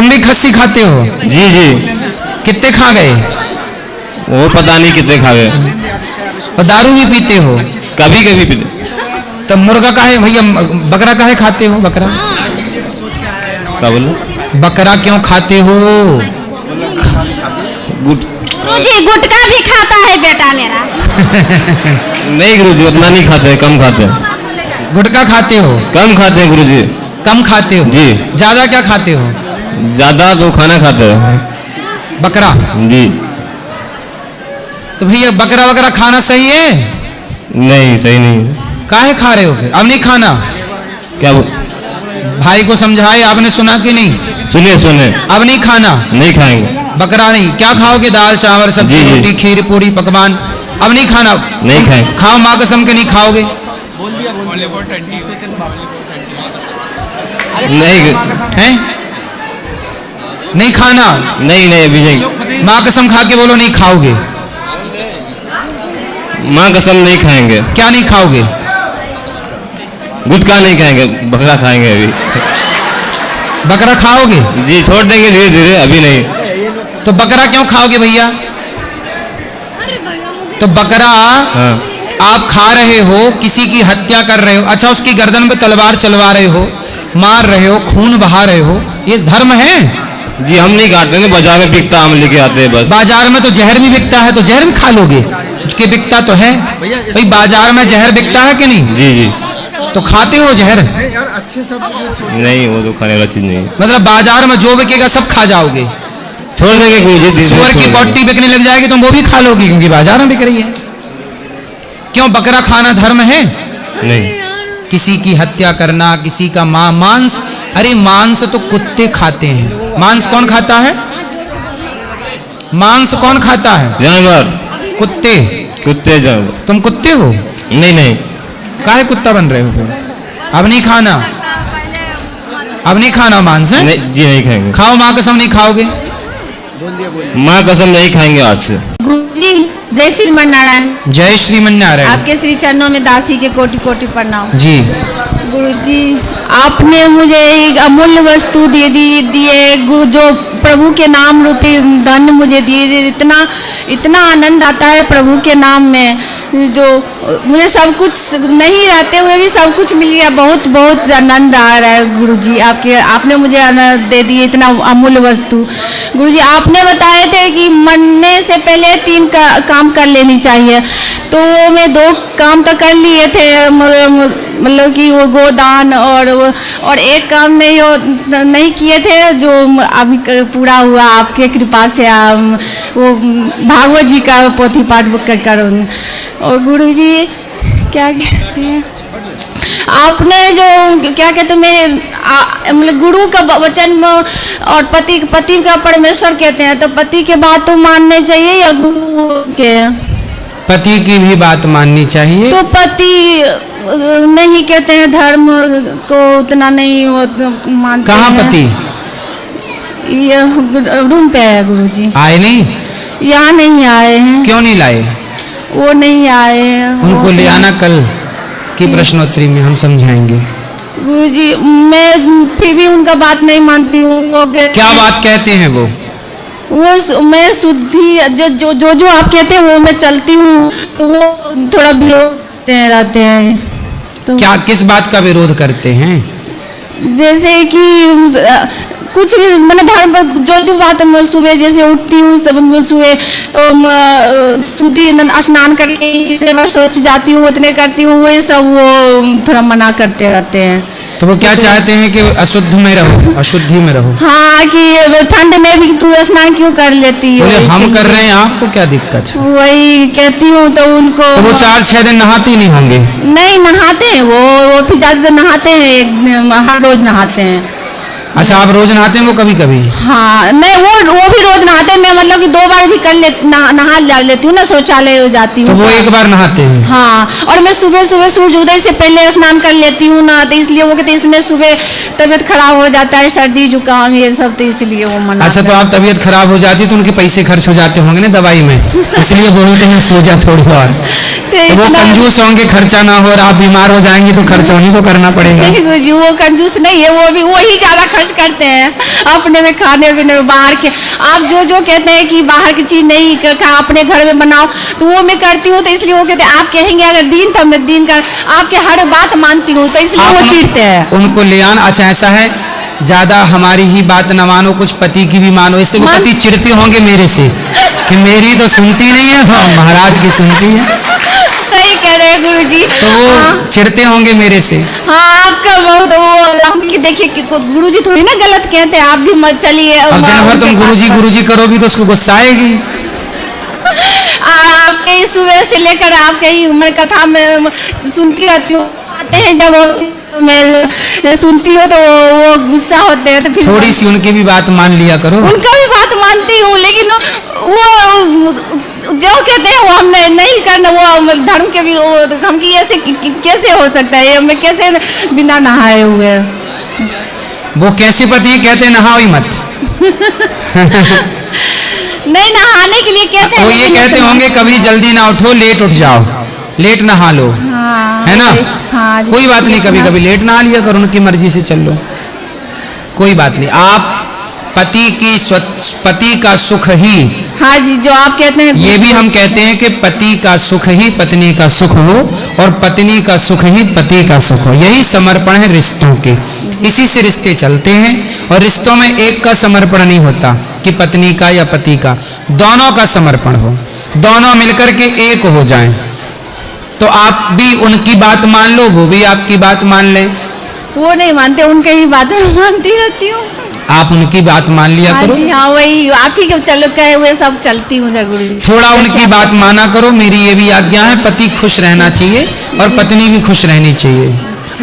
तुम भी खस्सी खाते हो? जी जी। कितने खा गए? वो पता नहीं कितने खा गए। और दारू भी पीते हो? कभी कभी पीते। तब मुर्गा काहे भैया, बकरा काहे खाते हो? बकरा क्या बोलो? बकरा क्यों खाते हो? गुरुजी गुटखा भी खाता है बेटा मेरा। नहीं गुरुजी, उतना नहीं खाते, कम खाते हैं। गुटखा खाते हो? कम खाते हैं गुरुजी। कम खाते हो? जी। ज्यादा क्या खाते हो? ज्यादा तो खाना खाते हैं। बकरा? जी। तो भैया बकरा वकरा खाना सही है? नहीं सही नहीं। काहे खा रहे हो फिर? अब नहीं खाना? क्या भाई को समझाए, आपने सुना कि नहीं? सुनिए सुने। अब नहीं खाना? नहीं खाएंगे। बकरा नहीं, क्या खाओगे? दाल चावल सब्जी रोटी खीर पूरी पकवान, अब नहीं खाना? नहीं खाएंगे। खाओ माँ कसम के नहीं खाओगे? नहीं हैं? नहीं खाना? नहीं नहीं अभी नहीं। माँ कसम खा के बोलो नहीं खाओगे। माँ कसम नहीं खाएंगे। क्या नहीं खाओगे? गुटखा नहीं खाएंगे, बकरा खाएंगे अभी। बकरा खाओगे? जी छोड़ देंगे धीरे धीरे, अभी नहीं। तो बकरा क्यों खाओगे भैया? तो बकरा हाँ। आप खा रहे हो, किसी की हत्या कर रहे हो, अच्छा उसकी गर्दन पे तलवार चलवा रहे हो, मार रहे हो, खून बहा रहे हो, ये धर्म है? जी हम नहीं काटते हैं, बाजार में बिकता हम लेके आते हैं बस। बाजार में तो जहर भी बिकता है, तो जहर भी खा लोगे? उसके बिकता तो है भाई, बाजार में जहर बिकता है कि नहीं? जी जी। तो खाते हो जहर? नहीं वो तो खाने वाला चीज नहीं। मतलब बाजार में जो बिकेगा सब खा जाओगे? छोड़ देंगे गुरुजी। सुअर की पट्टी बिकने लग जाएगी तुम वो भी खा लोगी, क्योंकि बाजार में बिक रही है। क्यों बकरा खाना धर्म है? नहीं। किसी की हत्या करना, किसी का मांस, अरे मांस तो कुत्ते खाते हैं। मांस कौन खाता है? मांस कौन खाता है? जानवर। कुत्ते। कुत्ते जानवर। तुम कुत्ते हो? नहीं नहीं। काहे कुत्ता बन रहे हो फिर? अब नहीं खाना? अब नहीं खाना मांस है? नहीं जी नहीं खाएंगे। खाओ माँ कसम नहीं खाओगे? माँ कसम नहीं खाएंगे आज से। गुरुजी जय श्रीमन नारायण। जय श्रीमन नारायण। आपके श्री चरणों में दासी के कोटि कोटि प्रणाम। जी। गुरुजी आपने मुझे एक अमूल्य वस्तु दे दिए, जो प्रभु के नाम रूपी धन मुझे दिए। इतना आनंद आता है प्रभु के नाम में, जो मुझे सब कुछ नहीं रहते हुए भी सब कुछ मिल गया। बहुत बहुत आनंद आ रहा है गुरुजी, आपने मुझे आनंद दे दिए, इतना अमूल्य वस्तु। गुरुजी आपने बताए थे कि मरने से पहले 3 काम कर लेनी चाहिए, तो मैं 2 काम तो कर लिए थे, मतलब कि वो गोदान और एक काम नहीं किए थे, जो अभी पूरा हुआ आपके कृपा से। वो भागवत जी का पोथी पाठ कर। और गुरुजी क्या कहते हैं, आपने जो क्या कहते हैं, मतलब गुरु का वचन और पति का परमेश्वर कहते हैं, तो पति के बात तो मानने चाहिए या गुरु के? पति की भी बात माननी चाहिए। तो पति नहीं कहते हैं, धर्म को उतना नहीं मानते। कहाँ पति? ये रूम पे है गुरुजी। आए नहीं? यहाँ नहीं आए हैं। क्यों नहीं लाए? वो नहीं आए हैं। उनको ले आना, कल की प्रश्नोत्तरी में हम समझाएंगे। गुरुजी मैं फिर भी उनका बात नहीं मानती हूँ। क्या बात कहते हैं वो? मैं शुद्धि जो आप कहते हैं वो मैं चलती हूँ, तो वो थोड़ा विरोध रहते हैं। तो क्या किस बात का विरोध करते हैं? जैसे कि कुछ भी मैंने धर्म पर जो बात मैं सुबह जैसे उठती हूँ, सब सुबह शुद्धि स्नान करके सोच जाती हूँ, उतने करती हूँ, वही सब वो थोड़ा मना करते रहते हैं। तो वो क्या चाहते हैं कि अशुद्ध में रहो, अशुद्धि में रहो? हाँ कि ठंड में भी तू स्नान क्यों कर लेती हो? हम कर रहे हैं, आपको क्या दिक्कत है? वही कहती हूँ तो उनको। तो वो 4-6 दिन नहाते नहीं होंगे? नहीं नहाते हैं वो फिर ज्यादा नहाते हैं, हर रोज नहाते हैं। अच्छा आप रोज नहाते हैं? वो कभी कभी? हाँ नहीं वो भी रोज नहाते हैं। मैं मतलब कि 2 बार भी कर नहा लेती हूँ ना, शौचालय जाती हूँ तो वो 1 बार नहाते हैं? हाँ। और मैं सुबह सूर्य उदय से पहले स्नान कर लेती हूँ ना, तो इसलिए वो कहते इसमें सुबह तबीयत खराब हो जाता है, सर्दी जुकाम ये सब, तो इसलिए वो मना। अच्छा तो आप तबीयत खराब हो जाती तो उनके पैसे खर्च हो जाते होंगे ना दवाई में, इसलिए बोलते हैं सो जा थोड़ी और। तो वो कंजूस होंगे, खर्चा ना हो और आप बीमार हो जाएंगे तो खर्चा उन्हीं को करना पड़ेगा। वो कंजूस नहीं है, वो भी वही ज्यादा खर्च करते हैं अपने में, खाने पीने में, बाहर के। आप जो जो कहते हैं कि बाहर की चीज़ नहीं अपने घर में बनाओ, तो वो मैं करती हूँ, तो इसलिए वो कहते हैं आप कहेंगे अगर दिन था मैं दिन का आपके हर बात मानती हूँ, तो इसलिए वो चिढ़ते हैं। उनको ले आना। अच्छा ऐसा है, ज्यादा हमारी ही बात न मानो, कुछ पति की भी मानो, इससे वो पति चिढ़ते होंगे मेरे से कि मेरी तो सुनती नहीं है, महाराज की सुनती है। सही कह रहे हैं गुरुजी। तो वो चिढ़ते होंगे मेरे से। हाँ आपका बहुत वो हम की देखिए कि गुरुजी थोड़ी ना गलत कहते हैं, आप भी मत चलिए। अब दिन भर तुम गुरुजी गुरुजी करोगी तो उसको गुस्सा आएगी। आपके ही सुबह से लेकर आपके ही उम्र कथा में सुनती रहती हूँ, आते हैं जब मैं सुनती हूँ तो वो गुस्सा होते हैं, तो फिर थोड़ी सी उनकी भी बात मान लिया करो। उनका भी बात मानती हूँ, लेकिन वो जो कहते हैं वो हम नहीं करना, वो धर्म के भी हम की ऐसे कैसे हो सकता है, मैं कैसे बिना नहाए हुए। वो कैसे पति कहते नहाओ ही मत। नहीं नहाने के लिए कहते हैं, वो ये कहते होंगे कभी जल्दी ना उठो, लेट उठ जाओ, लेट नहा लो। हाँ, है ना? हाँ, कोई बात नहीं, कभी कभी लेट नहा लिया करो, उनकी मर्जी से चल लो, कोई बात नहीं। आप पति का सुख ही, हाँ जी, जो आप कहते हैं ये भी हम कहते हैं कि पति का सुख ही पत्नी का सुख हो, और पत्नी का सुख ही पति का सुख हो। यही समर्पण है रिश्तों के, इसी से रिश्ते चलते हैं। और रिश्तों में एक का समर्पण नहीं होता कि पत्नी का या पति का, दोनों का समर्पण हो, दोनों मिलकर के एक हो जाएं। तो आप भी उनकी बात मान लो, वो भी आपकी बात मान लें। वो नहीं मानते, उनके ही बातें मानती रहती हूँ। आप उनकी बात मान लिया हाँ करो। जी, हाँ वही आप ही के चलो कहे हुए सब चलती हूँ गुरु जी। थोड़ा उनकी बात माना करो, मेरी ये भी आज्ञा है। पति खुश रहना चाहिए और पत्नी भी खुश रहनी चाहिए।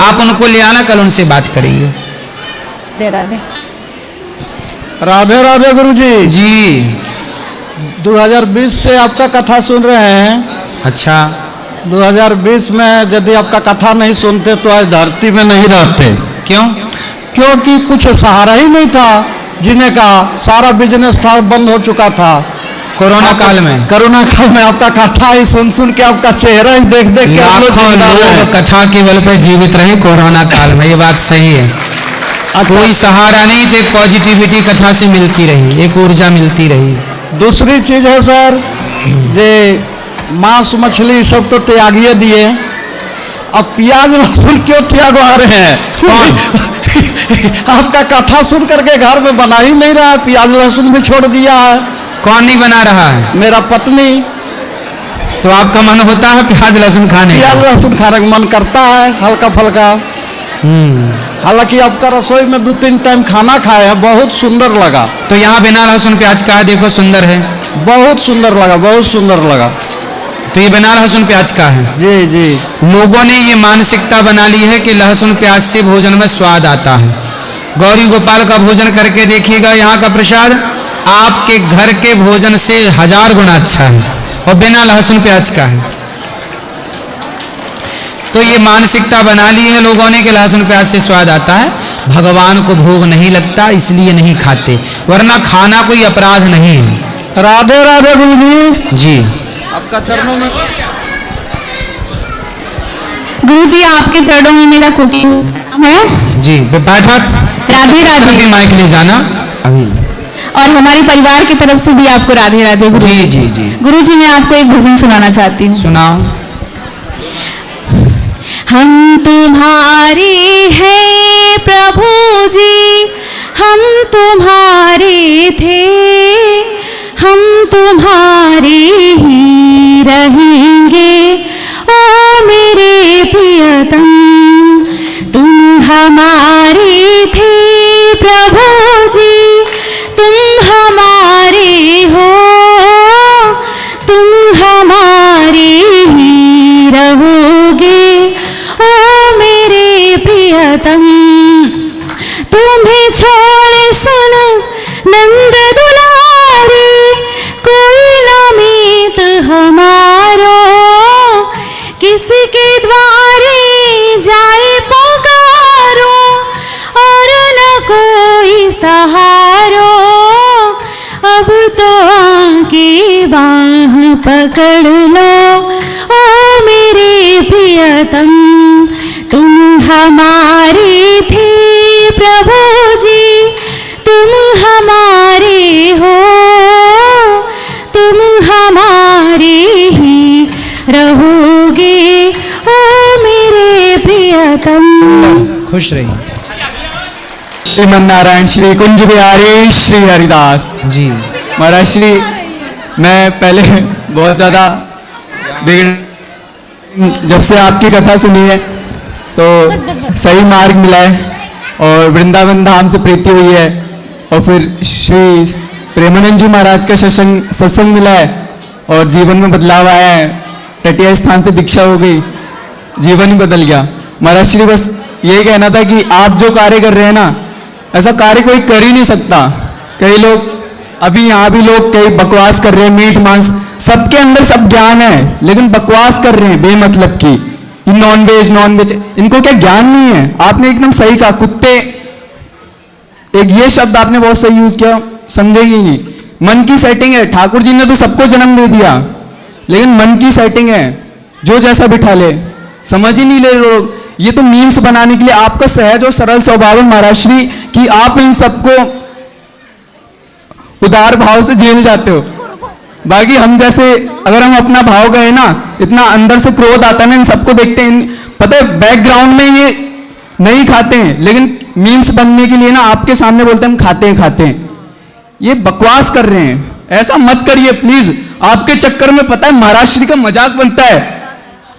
आप उनको ले आना, कल उनसे बात करेंगे। राधे राधे राधे गुरुजी जी। 2020 से आपका कथा सुन रहे हैं। अच्छा, 2020 में यदि आपका कथा नहीं सुनते तो आज धरती में नहीं रहते। क्यों? क्योंकि कुछ सहारा ही नहीं था जीने का, सारा बिजनेस था बंद हो चुका था कोरोना काल में। कोरोना काल में आपका कथा ही सुन के, आपका चेहरा ही देख देख के लाखों लोग कथा के बल पर जीवित रहे कोरोना काल में, ये बात सही है। कोई सहारा नहीं, तो एक पॉजिटिविटी कथा से मिलती रही, एक ऊर्जा मिलती रही। दूसरी चीज है सर, जे मांस मछली सब तो त्यागिए दिए, अब प्याज लहसुन क्यों त्यागवा रहे हैं? आपका कथा सुन करके घर में बना ही नहीं रहा, प्याज लहसुन भी छोड़ दिया है। कौन नहीं बना रहा है? मेरा पत्नी। तो आपका मन होता है प्याज लहसुन खाने का? प्याज लहसुन खाने का मन करता है हल्का फल्का। हालांकि आपका रसोई में 2-3 टाइम खाना खाए हैं, बहुत सुंदर लगा। तो यहाँ बिना लहसुन प्याज का है, देखो सुंदर है, बहुत सुंदर लगा, बहुत सुंदर लगा। तो ये बिना लहसुन प्याज का है। जी जी। लोगों ने ये मानसिकता बना ली है कि लहसुन प्याज से भोजन में स्वाद आता है। गौरी गोपाल का भोजन करके देखिएगा, यहाँ का प्रसाद आपके घर के भोजन से 1000 गुना अच्छा है, और बिना लहसुन प्याज का है। तो ये मानसिकता बना ली है लोगों ने कि लहसुन प्याज से स्वाद आता है, भगवान को भोग नहीं लगता इसलिए नहीं खाते, वरना खाना कोई अपराध नहीं है। राधे राधे गुरु जी। आपका चरणों में गुरुजी आपके चरणों में मेरा कोटि है जी। पाठक राधे राधे, माइक ले जाना अभी। और हमारे परिवार की तरफ से भी आपको राधे राधे गुरुजी। जी जी जी। गुरुजी मैं आपको एक भजन सुनाना चाहती हूँ। सुनाओ। हम तुम्हारे हैं प्रभु जी, हम तुम्हारे थे, हम तुम्हारे ही रहेंगे ओ मेरे प्रियतम। तुम हमारे थे प्रभु जी, तुम हमारे हो, तुम हमारे ही रहोगे ओ मेरे प्रियतम। तुम्हें छोड़ सुन नंद दुलारे, कोई न मीत हमारो, किसके द्वारे जाए पुकारो, और न कोई सहारो। अब तो आके बाह पकड़ लो ओ मेरे प्रियतम। तुम हमारे थे प्रभु जी, खुश रहिए। श्रीमन नारायण श्री कुंज बिहारी श्री हरिदास जी महाराज श्री, मैं पहले बहुत ज़्यादा जब से आपकी कथा सुनी है तो सही मार्ग मिला है और वृंदावन धाम से प्रीति हुई है और फिर श्री प्रेमानंद जी महाराज का सत्संग मिला है और जीवन में बदलाव आया है। टटिया स्थान से दीक्षा हो गई, जीवन ही बदल गया। महाराज श्री बस यही कहना था कि आप जो कार्य कर रहे हैं ना, ऐसा कार्य कोई कर ही नहीं सकता। कई लोग अभी यहाँ भी लोग कई बकवास कर रहे हैं, मीट मांस सबके अंदर सब ज्ञान है लेकिन बकवास कर रहे हैं बेमतलब की, नॉन वेज इनको क्या ज्ञान नहीं है। आपने एकदम सही कहा, कुत्ते, एक ये शब्द आपने बहुत सही यूज किया, समझेगी नहीं। मन की सेटिंग है, ठाकुर जी ने तो सबको जन्म दे दिया लेकिन मन की सेटिंग है, जो जैसा बिठा ले, समझ ही नहीं ले लोग। ये तो मीम्स बनाने के लिए आपका सहज और सरल स्वभाव है महाराज श्री कि आप इन सबको उदार भाव से झेल जाते हो। बाकी हम जैसे अगर हम अपना भाव गए ना, इतना अंदर से क्रोध आता है ना, इन सबको देखते हैं, पता है बैकग्राउंड में ये नहीं खाते हैं लेकिन मीम्स बनने के लिए ना आपके सामने बोलते हैं हम खाते हैं। ये बकवास कर रहे हैं, ऐसा मत करिए प्लीज। आपके चक्कर में पता है महाराज श्री का मजाक बनता है,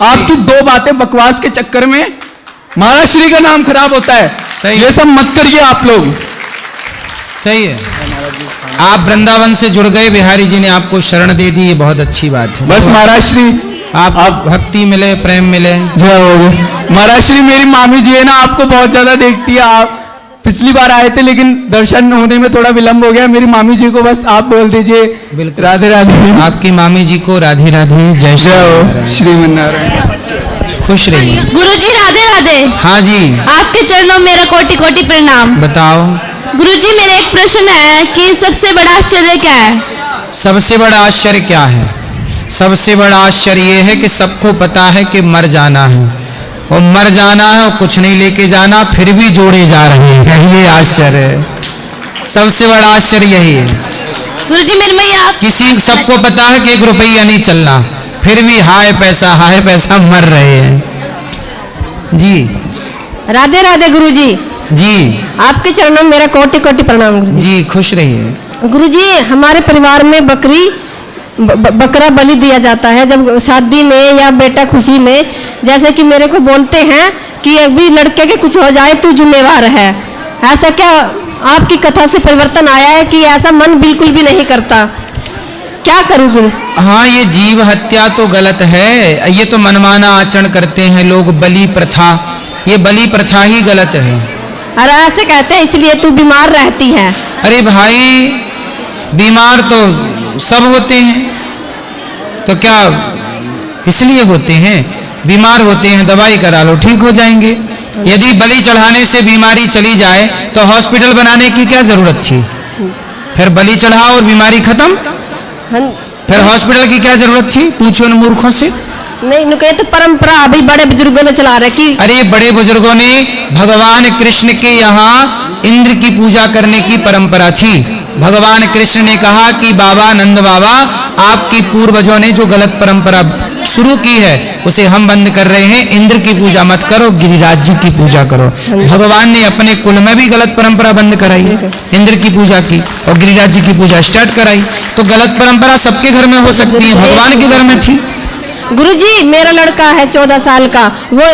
आपकी दो बातें बकवास के चक्कर में महाराज श्री का नाम खराब होता है। सही ये सब मत करिए आप लोग। सही है, आप वृंदावन से जुड़ गए, बिहारी जी ने आपको शरण दे दी, ये बहुत अच्छी बात है। बस महाराज श्री आप भक्ति मिले, प्रेम मिले। जय हो महाराज श्री। मेरी मामी जी है ना, आपको बहुत ज्यादा देखती है। आप पिछली बार आए थे लेकिन दर्शन होने में थोड़ा विलंब हो गया। मेरी मामी जी को बस आप बोल दीजिए बिल्कुल, राधे राधे। आपकी मामी जी को राधे राधे, जय जय श्रीमन नारायण। खुश रहिए। गुरुजी राधे राधे। हाँ जी, आपके चरणों में मेरा कोटि कोटि प्रणाम। बताओ। गुरुजी मेरा एक प्रश्न है कि सबसे बड़ा आश्चर्य क्या है? सबसे बड़ा आश्चर्य क्या है? सबसे बड़ा आश्चर्य ये है कि सबको पता है कि मर जाना है और मर जाना है और कुछ नहीं लेके जाना, फिर भी जोड़े जा रहे हैं, ये आश्चर्य है। सबसे बड़ा आश्चर्य यही है। गुरुजी मेरे में आप किसी सबको पता है कि 1 रुपया नहीं चलना, फिर भी हाय पैसा मर रहे हैं। जी राधे राधे गुरुजी। जी आपके चरणों में मेरा कोटि कोटि प्रणाम गुरुजी। जी खुश रहिए। गुरुजी हमारे परिवार में बकरा बलि दिया जाता है जब शादी में या बेटा खुशी में। जैसे कि मेरे को बोलते हैं कि अभी लड़के के कुछ हो जाए तू जिम्मेवार है। ऐसा क्या आपकी कथा से परिवर्तन आया है कि ऐसा मन बिल्कुल भी नहीं करता? क्या करूँ गुरु? हाँ, ये जीव हत्या तो गलत है, ये तो मनमाना आचरण करते हैं लोग। बलि प्रथा, ये बलि प्रथा ही गलत है। अरे ऐसे कहते हैं इसलिए तू बीमार रहती है। अरे भाई, बीमार तो सब होते हैं, तो क्या इसलिए होते हैं? बीमार होते हैं, दवाई करा लो ठीक हो जाएंगे। यदि बलि चढ़ाने से बीमारी चली जाए तो हॉस्पिटल बनाने की क्या जरूरत थी? फिर बलि चढ़ाओ और बीमारी खत्म, फिर हॉस्पिटल की क्या जरूरत थी? पूछो उन मूर्खों से। नहीं, उनके तो परंपरा अभी बड़े बुजुर्गों ने चला रखी। अरे बड़े बुजुर्गों ने, भगवान कृष्ण के यहाँ इंद्र की पूजा करने की परंपरा थी। भगवान कृष्ण ने कहा कि बाबा नंद बाबा, आपकी पूर्वजों ने जो गलत परंपरा शुरू की है उसे हम बंद कर रहे हैं। इंद्र की पूजा मत करो, गिरिराज जी की पूजा करो। भगवान ने अपने कुल में भी गलत परंपरा बंद कराई, इंद्र की पूजा की और गिरिराज जी की पूजा स्टार्ट कराई। तो गलत परंपरा सबके घर में हो सकती है, भगवान के घर में थी। गुरुजी मेरा लड़का है 14 साल का, वो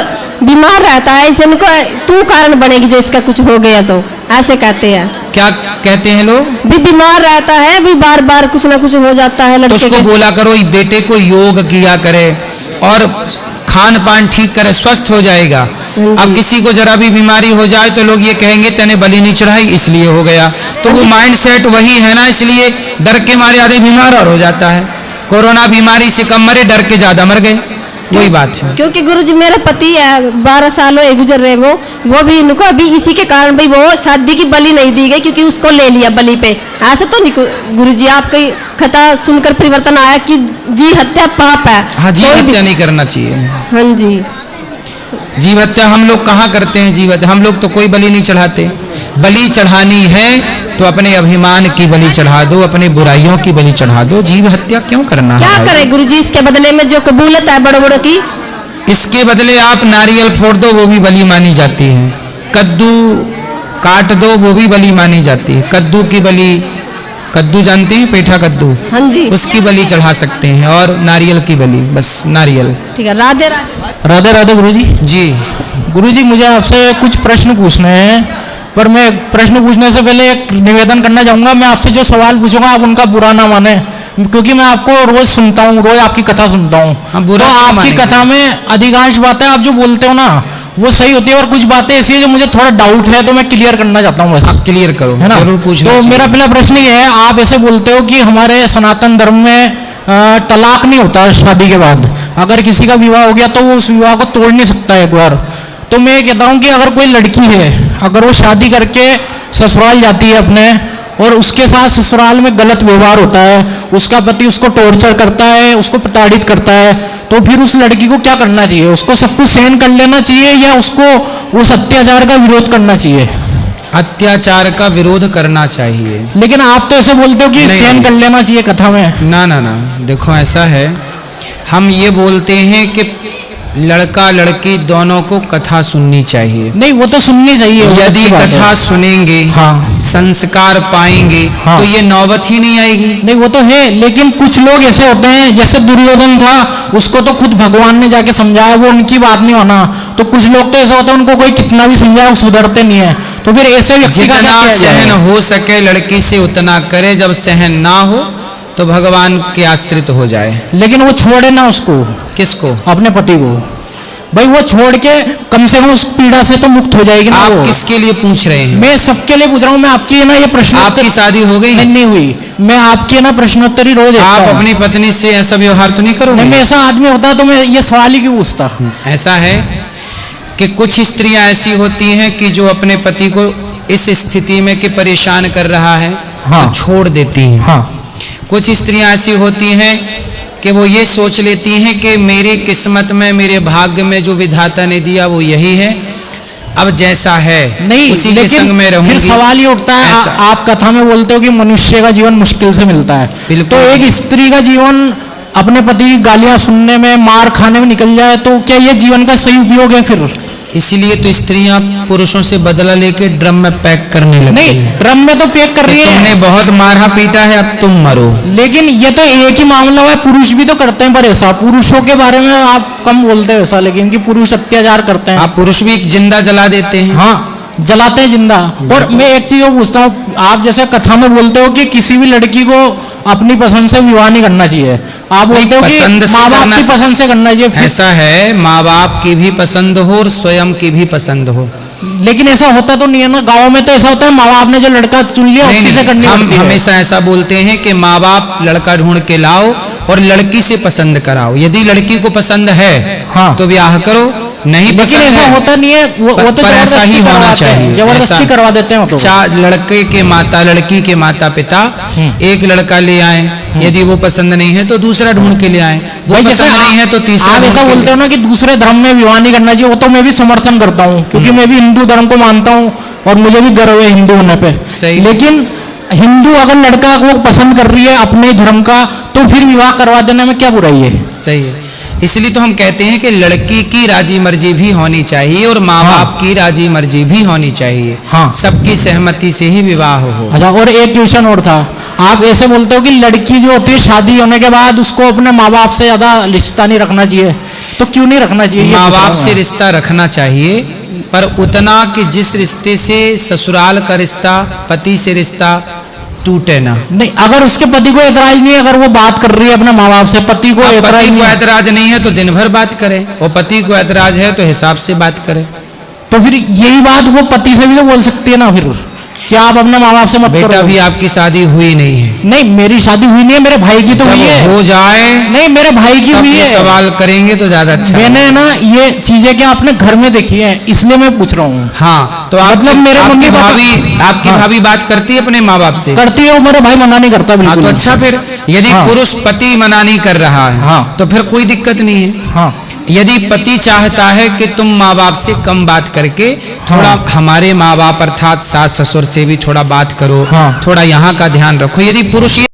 बीमार रहता है, इसे उनको तू कारण बनेगी जो इसका कुछ हो गया तो, ऐसे कहते हैं। क्या कहते हैं लोग? भी बीमार रहता है, भी बार बार कुछ ना कुछ हो जाता है लड़के तो उसको बोला करो बेटे को योग किया करे और खान पान ठीक करे, स्वस्थ हो जाएगा। अब किसी को जरा भी बीमारी हो जाए तो लोग ये कहेंगे तेने बलि नहीं चढ़ाई इसलिए हो गया। तो वो माइंड सेट वही है ना, इसलिए डर के मारे आधे बीमार और हो जाता है। कोरोना बीमारी से कम मरे, डर के ज्यादा मर गए, वही बात है। क्योंकि गुरुजी मेरा पति है, 12 साल हुए गुजर रहे, वो भी इनको अभी इसी के कारण भाई वो शादी की बलि नहीं दी गई क्योंकि उसको ले लिया बलि पे। ऐसा तो नहीं गुरुजी, आपकी कथा सुनकर परिवर्तन आया कि जी हत्या पाप है। हाँ, जीव हत्या नहीं करना चाहिए। हाँ जी, जीव हत्या हम लोग कहाँ करते हैं? जीव हत्या हम लोग तो कोई बलि नहीं चढ़ाते। बलि चढ़ानी है तो अपने अभिमान की बलि चढ़ा दो, अपने बुराइयों की बलि चढ़ा दो। जीव हत्या क्यों करना क्या है? करे गुरुजी इसके बदले में जो कबूलत है बड़े बड़ों की? इसके बदले आप नारियल फोड़ दो, वो भी बलि मानी जाती है। कद्दू काट दो वो भी बलि मानी जाती है। कद्दू की बलि, कद्दू जानते हैं, पेठा कद्दू, हाँ जी, उसकी बलि चढ़ा सकते हैं, और नारियल की बलि, बस नारियल। ठीक है। राधे राधे। राधे राधे गुरुजी। जी गुरुजी, मुझे आपसे कुछ प्रश्न पूछने हैं, पर मैं प्रश्न पूछने से पहले एक निवेदन करना चाहूँगा। मैं आपसे जो सवाल पूछूंगा आप उनका बुरा ना माने, क्योंकि मैं आपको रोज सुनता हूँ, रोज आपकी कथा सुनता हूँ। तो आपकी कथा में अधिकांश बातें आप जो बोलते हो ना वो सही होती है, और कुछ बातें ऐसी है जो मुझे थोड़ा डाउट है, तो मैं क्लियर करना चाहता हूँ। बस आप क्लियर करो, है ना? जरूर पूछना तो चाहिए। मेरा पहला प्रश्न ये है, आप ऐसे बोलते हो कि हमारे सनातन धर्म में तलाक नहीं होता शादी के बाद। अगर किसी का विवाह हो गया तो वो उस विवाह को तोड़ नहीं सकता एक बार। तो मैं कहता हूँ कि अगर कोई लड़की है, अगर वो शादी करके ससुराल जाती है अपने, और उसके साथ ससुराल में गलत व्यवहार होता है, उसका पति उसको टॉर्चर करता है, उसको प्रताड़ित करता है, तो फिर उस लड़की को क्या करना चाहिए? उसको सब कुछ सहन कर लेना चाहिए, या उसको उस अत्याचार का विरोध करना चाहिए? अत्याचार का विरोध करना चाहिए। लेकिन आप तो ऐसे बोलते हो कि सहन कर लेना चाहिए कथा में। ना ना ना, देखो ऐसा है, हम ये बोलते हैं कि लड़का लड़की दोनों को कथा सुननी चाहिए। नहीं, वो तो सुननी चाहिए। यदि कथा सुनेंगे, हाँ, संस्कार पाएंगे, हाँ, तो ये नौबत ही नहीं आएगी। नहीं, वो तो है, लेकिन कुछ लोग ऐसे होते हैं, जैसे दुर्योधन था, उसको तो खुद भगवान ने जाके समझाया, वो उनकी बात नहीं होना। तो कुछ लोग तो ऐसा होता है, उनको कोई कितना भी समझाए वो सुधरते नहीं है। तो फिर ऐसे व्यक्ति का जितना सहन हो सके लड़की से उतना करे, जब सहन ना हो तो भगवान के आश्रित हो जाए। लेकिन वो छोड़े ना उसको। किसको? अपने पति को। भाई वो छोड़ के कम से कम उस पीड़ा से तो मुक्त हो जाएगी ना। आप वो किसके लिए पूछ रहे हैं? मैं सबके लिए पूछ रहा हूँ। मैं आपकी ना ये प्रश्न, आपकी शादी हो गई? नहीं हुई। मैं आपकी ना प्रश्नोत्तरी रोज आप अपनी पत्नी से ऐसा व्यवहार तो नहीं करोगे? नहीं, मैं ऐसा आदमी होता तो मैं ये सवाल ही क्यों पूछता। ऐसा है कि कुछ स्त्रियां ऐसी होती हैं कि जो अपने पति को इस स्थिति में कि परेशान कर रहा है, हाँ, तो छोड़ देती हैं। हाँ। कुछ स्त्रियां ऐसी होती हैं कि वो ये सोच लेती हैं कि मेरी किस्मत में, मेरे भाग्य में जो विधाता ने दिया वो यही है, अब जैसा है नहीं, उसी के संग में रहूंगी। फिर सवाल ये उठता है, आप कथा में बोलते हो कि मनुष्य का जीवन मुश्किल से मिलता है। बिल्कुल। तो एक स्त्री का जीवन अपने पति की गालियां सुनने में, मार खाने में निकल जाए, तो क्या ये जीवन का सही उपयोग है फिर? इसीलिए तो स्त्रियां पुरुषों से बदला लेके ड्रम में पैक करने लगती नहीं, हैं। ड्रम में तो पैक कर रही है। तुमने बहुत मारा पीटा है, अब तुम मरो। लेकिन ये तो एक ही मामला है, पुरुष भी तो करते हैं। पर ऐसा पुरुषों के बारे में आप कम बोलते हो ऐसा, लेकिन कि पुरुष अत्याचार करते हैं। आप पुरुष भी जिंदा जला देते हैं। हाँ, जलाते हैं जिंदा। और मैं एक चीज पूछता हूँ, आप जैसे कथा में बोलते हो कि किसी भी लड़की को अपनी पसंद से विवाह नहीं करना चाहिए, आप बोलते हो कि माँ बाप की पसंद से करना चाहिए। ऐसा है, माँ बाप की भी पसंद हो और स्वयं की भी पसंद हो। लेकिन ऐसा होता तो नहीं है ना। गाँव में तो ऐसा होता है, माँ बाप ने जो लड़का चुन लिया उसी से करनी हम पड़ती है। हमेशा ऐसा बोलते हैं कि माँ बाप लड़का ढूंढ के लाओ और लड़की से पसंद कराओ। यदि लड़की को पसंद है, हाँ, तो ब्याह करो, नहीं लेकिन पसंद ऐसा है, होता नहीं है। वो तो पर ऐसा ही होना चाहिए। जबरदस्ती करवा देते हैं वो तो। लड़के के माता, लड़की के माता पिता एक लड़का ले आए, यदि वो पसंद नहीं है तो दूसरा ढूंढ के ले आए, वो पसंद नहीं है तो तीसरा। आप ऐसा बोलते हो ना कि दूसरे धर्म में विवाह नहीं करना चाहिए, वो तो मैं भी समर्थन करता हूँ, क्योंकि मैं भी हिंदू धर्म को मानता हूँ और मुझे भी गर्व है हिंदू होने पे। सही। लेकिन हिंदू अगर लड़का को पसंद कर रही है अपने धर्म का, तो फिर विवाह करवा देने में क्या बुराई है? सही है। इसलिए तो हम कहते हैं कि लड़की की राजी मर्जी भी होनी चाहिए और माँ बाप की राजी मर्जी भी होनी चाहिए। हाँ, सबकी सहमति से ही विवाह हो। अच्छा, और एक क्वेश्चन और था। आप ऐसे बोलते हो कि लड़की जो होती है शादी होने के बाद उसको अपने माँ बाप से ज्यादा रिश्ता नहीं रखना चाहिए, तो क्यों नहीं रखना चाहिए? माँ बाप से रिश्ता रखना चाहिए, पर उतना कि जिस रिश्ते से ससुराल का रिश्ता, पति से रिश्ता टूटे ना। नहीं, अगर उसके पति को एतराज नहीं है, अगर वो बात कर रही है अपने माँ बाप से, पति को एतराज नहीं है तो दिन भर बात करे, और पति को एतराज है तो हिसाब से बात करे। तो फिर यही बात वो पति से भी तो बोल सकती है ना फिर, क्या आप अपने माँ बाप से मत करो। बेटा भी आपकी शादी हुई नहीं है। नहीं, मेरी शादी हुई नहीं है, मेरे भाई की तो हुई है। हो जाए, नहीं, मेरे भाई की हुई है। सवाल करेंगे तो ज्यादा अच्छा। मैंने ना ये चीजें क्या अपने घर में देखी है, इसलिए मैं पूछ रहा हूँ। हाँ, तो मतलब मेरे आपकी भाभी बात करती है अपने माँ बाप से? करती है, मेरा भाई मना नहीं करता बिल्कुल। तो अच्छा, फिर यदि पुरुष पति मना नहीं कर रहा है तो फिर कोई दिक्कत नहीं है। हाँ, यदि पति चाहता है कि तुम माँ बाप से कम बात करके थोड़ा हमारे माँ बाप अर्थात सास ससुर से भी थोड़ा बात करो, थोड़ा यहाँ का ध्यान रखो, यदि पुरुष